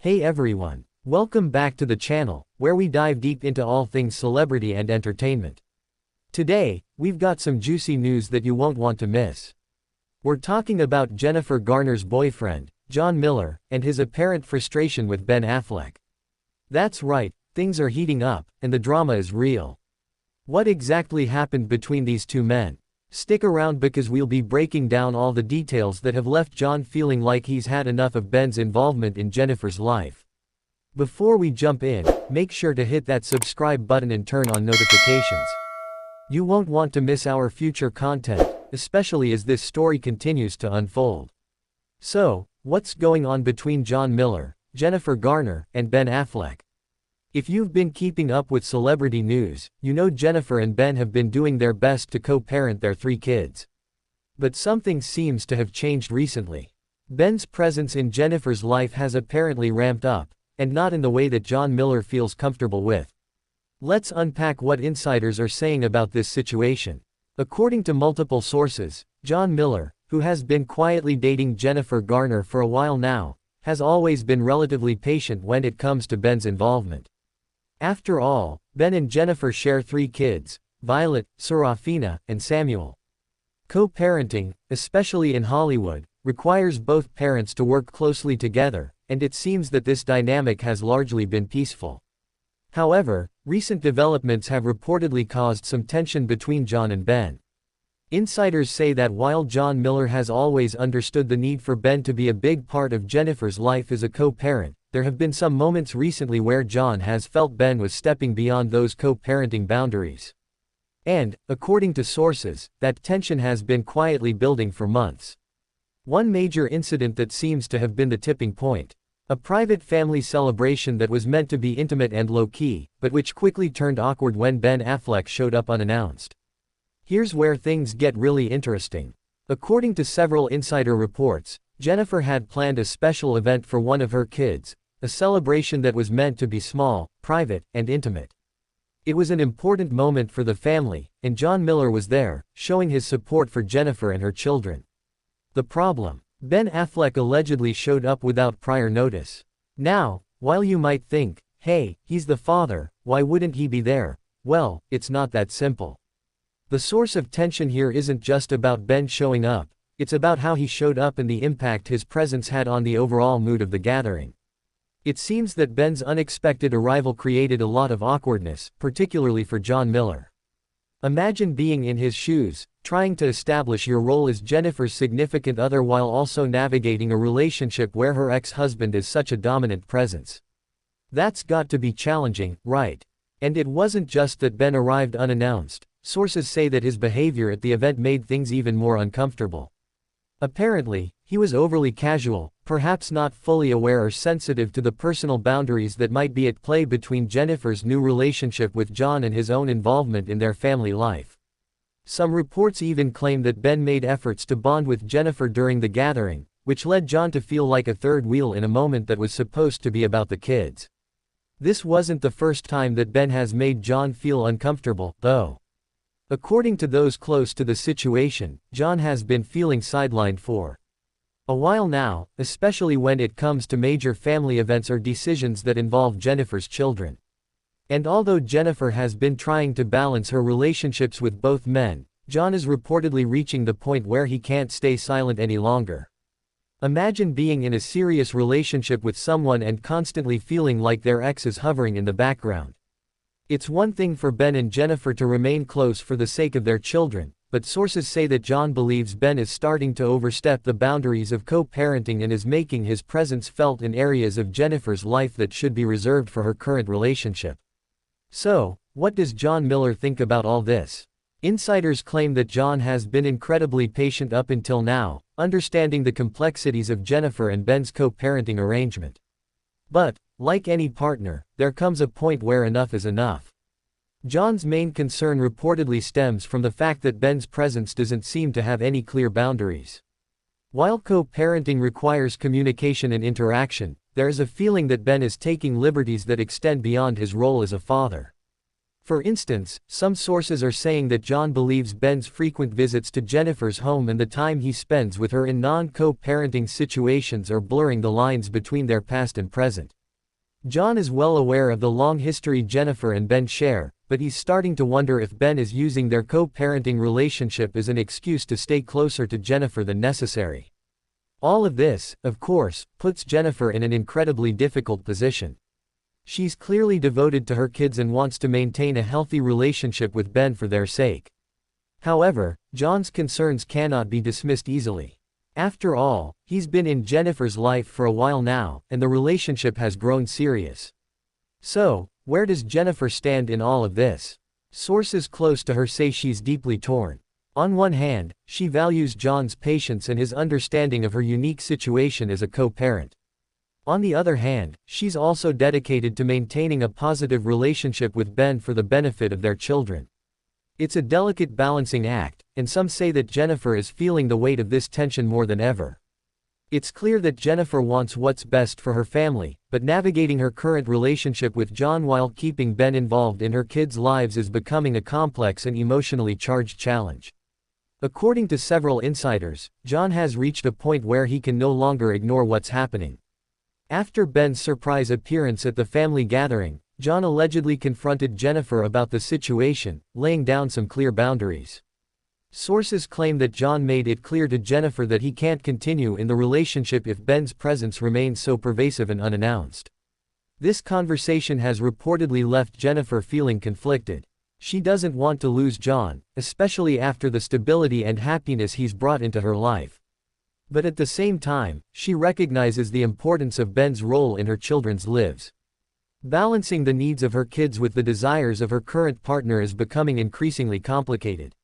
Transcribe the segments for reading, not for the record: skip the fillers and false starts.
Hey everyone, welcome back to the channel, where we dive deep into all things celebrity and entertainment. Today, we've got some juicy news that you won't want to miss. We're talking about Jennifer Garner's boyfriend, John Miller, and his apparent frustration with Ben Affleck. That's right, things are heating up, and the drama is real. What exactly happened between these two men? Stick around because we'll be breaking down all the details that have left John feeling like he's had enough of Ben's involvement in Jennifer's life. Before we jump in, make sure to hit that subscribe button and turn on notifications. You won't want to miss our future content, especially as this story continues to unfold. So, what's going on between John Miller, Jennifer Garner, and Ben Affleck? If you've been keeping up with celebrity news, you know Jennifer and Ben have been doing their best to co-parent their 3 kids. But something seems to have changed recently. Ben's presence in Jennifer's life has apparently ramped up, and not in the way that John Miller feels comfortable with. Let's unpack what insiders are saying about this situation. According to multiple sources, John Miller, who has been quietly dating Jennifer Garner for a while now, has always been relatively patient when it comes to Ben's involvement. After all, Ben and Jennifer share 3 kids, Violet, Serafina, and Samuel. Co-parenting, especially in Hollywood, requires both parents to work closely together, and it seems that this dynamic has largely been peaceful. However, recent developments have reportedly caused some tension between John and Ben. Insiders say that while John Miller has always understood the need for Ben to be a big part of Jennifer's life as a co-parent, there have been some moments recently where John has felt Ben was stepping beyond those co-parenting boundaries. And, according to sources, that tension has been quietly building for months. One major incident that seems to have been the tipping point. A private family celebration that was meant to be intimate and low-key, but which quickly turned awkward when Ben Affleck showed up unannounced. Here's where things get really interesting. According to several insider reports, Jennifer had planned a special event for one of her kids, a celebration that was meant to be small, private, and intimate. It was an important moment for the family, and John Miller was there, showing his support for Jennifer and her children. The problem: Ben Affleck allegedly showed up without prior notice. Now, while you might think, hey, he's the father, why wouldn't he be there? Well, it's not that simple. The source of tension here isn't just about Ben showing up, it's about how he showed up and the impact his presence had on the overall mood of the gathering. It seems that Ben's unexpected arrival created a lot of awkwardness, particularly for John Miller. Imagine being in his shoes, trying to establish your role as Jennifer's significant other while also navigating a relationship where her ex-husband is such a dominant presence. That's got to be challenging, right? And it wasn't just that Ben arrived unannounced. Sources say that his behavior at the event made things even more uncomfortable. Apparently, he was overly casual, perhaps not fully aware or sensitive to the personal boundaries that might be at play between Jennifer's new relationship with John and his own involvement in their family life. Some reports even claim that Ben made efforts to bond with Jennifer during the gathering, which led John to feel like a third wheel in a moment that was supposed to be about the kids. This wasn't the first time that Ben has made John feel uncomfortable, though. According to those close to the situation, John has been feeling sidelined for a while now, especially when it comes to major family events or decisions that involve Jennifer's children. And although Jennifer has been trying to balance her relationships with both men, John is reportedly reaching the point where he can't stay silent any longer. Imagine being in a serious relationship with someone and constantly feeling like their ex is hovering in the background. It's one thing for Ben and Jennifer to remain close for the sake of their children, but sources say that John believes Ben is starting to overstep the boundaries of co-parenting and is making his presence felt in areas of Jennifer's life that should be reserved for her current relationship. So, what does John Miller think about all this? Insiders claim that John has been incredibly patient up until now, understanding the complexities of Jennifer and Ben's co-parenting arrangement. But, like any partner, there comes a point where enough is enough. John's main concern reportedly stems from the fact that Ben's presence doesn't seem to have any clear boundaries. While co-parenting requires communication and interaction, there is a feeling that Ben is taking liberties that extend beyond his role as a father. For instance, some sources are saying that John believes Ben's frequent visits to Jennifer's home and the time he spends with her in non-co-parenting situations are blurring the lines between their past and present. John is well aware of the long history Jennifer and Ben share, but he's starting to wonder if Ben is using their co-parenting relationship as an excuse to stay closer to Jennifer than necessary. All of this, of course, puts Jennifer in an incredibly difficult position. She's clearly devoted to her kids and wants to maintain a healthy relationship with Ben for their sake. However, John's concerns cannot be dismissed easily. After all, he's been in Jennifer's life for a while now, and the relationship has grown serious. So, where does Jennifer stand in all of this? Sources close to her say she's deeply torn. On one hand, she values John's patience and his understanding of her unique situation as a co-parent. On the other hand, she's also dedicated to maintaining a positive relationship with Ben for the benefit of their children. It's a delicate balancing act, and some say that Jennifer is feeling the weight of this tension more than ever. It's clear that Jennifer wants what's best for her family, but navigating her current relationship with John while keeping Ben involved in her kids' lives is becoming a complex and emotionally charged challenge. According to several insiders, John has reached a point where he can no longer ignore what's happening. After Ben's surprise appearance at the family gathering, John allegedly confronted Jennifer about the situation, laying down some clear boundaries. Sources claim that John made it clear to Jennifer that he can't continue in the relationship if Ben's presence remains so pervasive and unannounced. This conversation has reportedly left Jennifer feeling conflicted. She doesn't want to lose John, especially after the stability and happiness he's brought into her life. But at the same time, she recognizes the importance of Ben's role in her children's lives. Balancing the needs of her kids with the desires of her current partner is becoming increasingly complicated.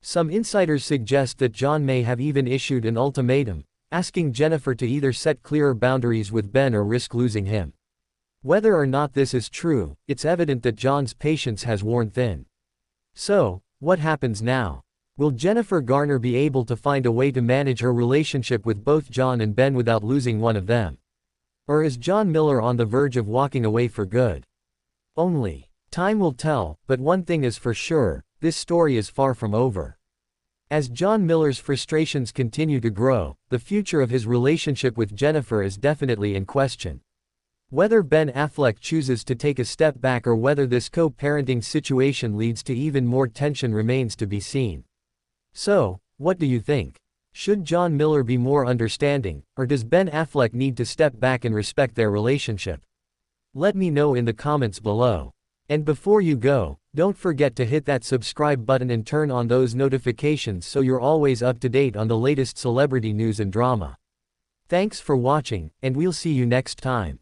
Some insiders suggest that John may have even issued an ultimatum, asking Jennifer to either set clearer boundaries with Ben or risk losing him. Whether or not this is true, it's evident that John's patience has worn thin. So, what happens now? Will Jennifer Garner be able to find a way to manage her relationship with both John and Ben without losing one of them? Or is John Miller on the verge of walking away for good? Only time will tell, but one thing is for sure, this story is far from over. As John Miller's frustrations continue to grow, the future of his relationship with Jennifer is definitely in question. Whether Ben Affleck chooses to take a step back or whether this co-parenting situation leads to even more tension remains to be seen. So, what do you think? Should John Miller be more understanding, or does Ben Affleck need to step back and respect their relationship? Let me know in the comments below. And before you go, don't forget to hit that subscribe button and turn on those notifications so you're always up to date on the latest celebrity news and drama. Thanks for watching, and we'll see you next time.